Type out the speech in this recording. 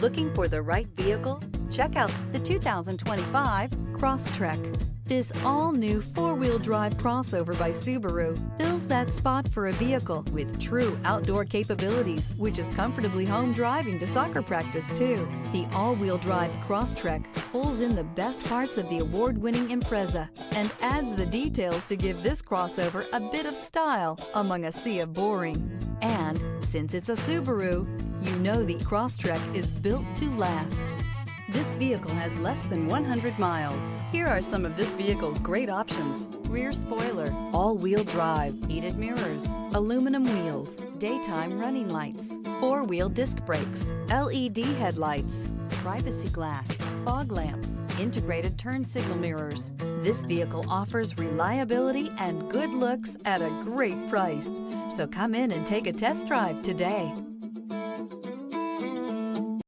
Looking for the right vehicle? Check out the 2025 Crosstrek. This all-new four-wheel drive crossover by Subaru fills that spot for a vehicle with true outdoor capabilities, which is comfortably home driving to soccer practice too. The all-wheel drive Crosstrek pulls in the best parts of the award-winning Impreza and adds the details to give this crossover a bit of style among a sea of boring. And since it's a Subaru, you know the Crosstrek is built to last. This vehicle has less than 100 miles. Here are some of this vehicle's great options: rear spoiler, all-wheel drive, heated mirrors, aluminum wheels, daytime running lights, four-wheel disc brakes, LED headlights, privacy glass, fog lamps, integrated turn signal mirrors. This vehicle offers reliability and good looks at a great price. So come in and take a test drive today.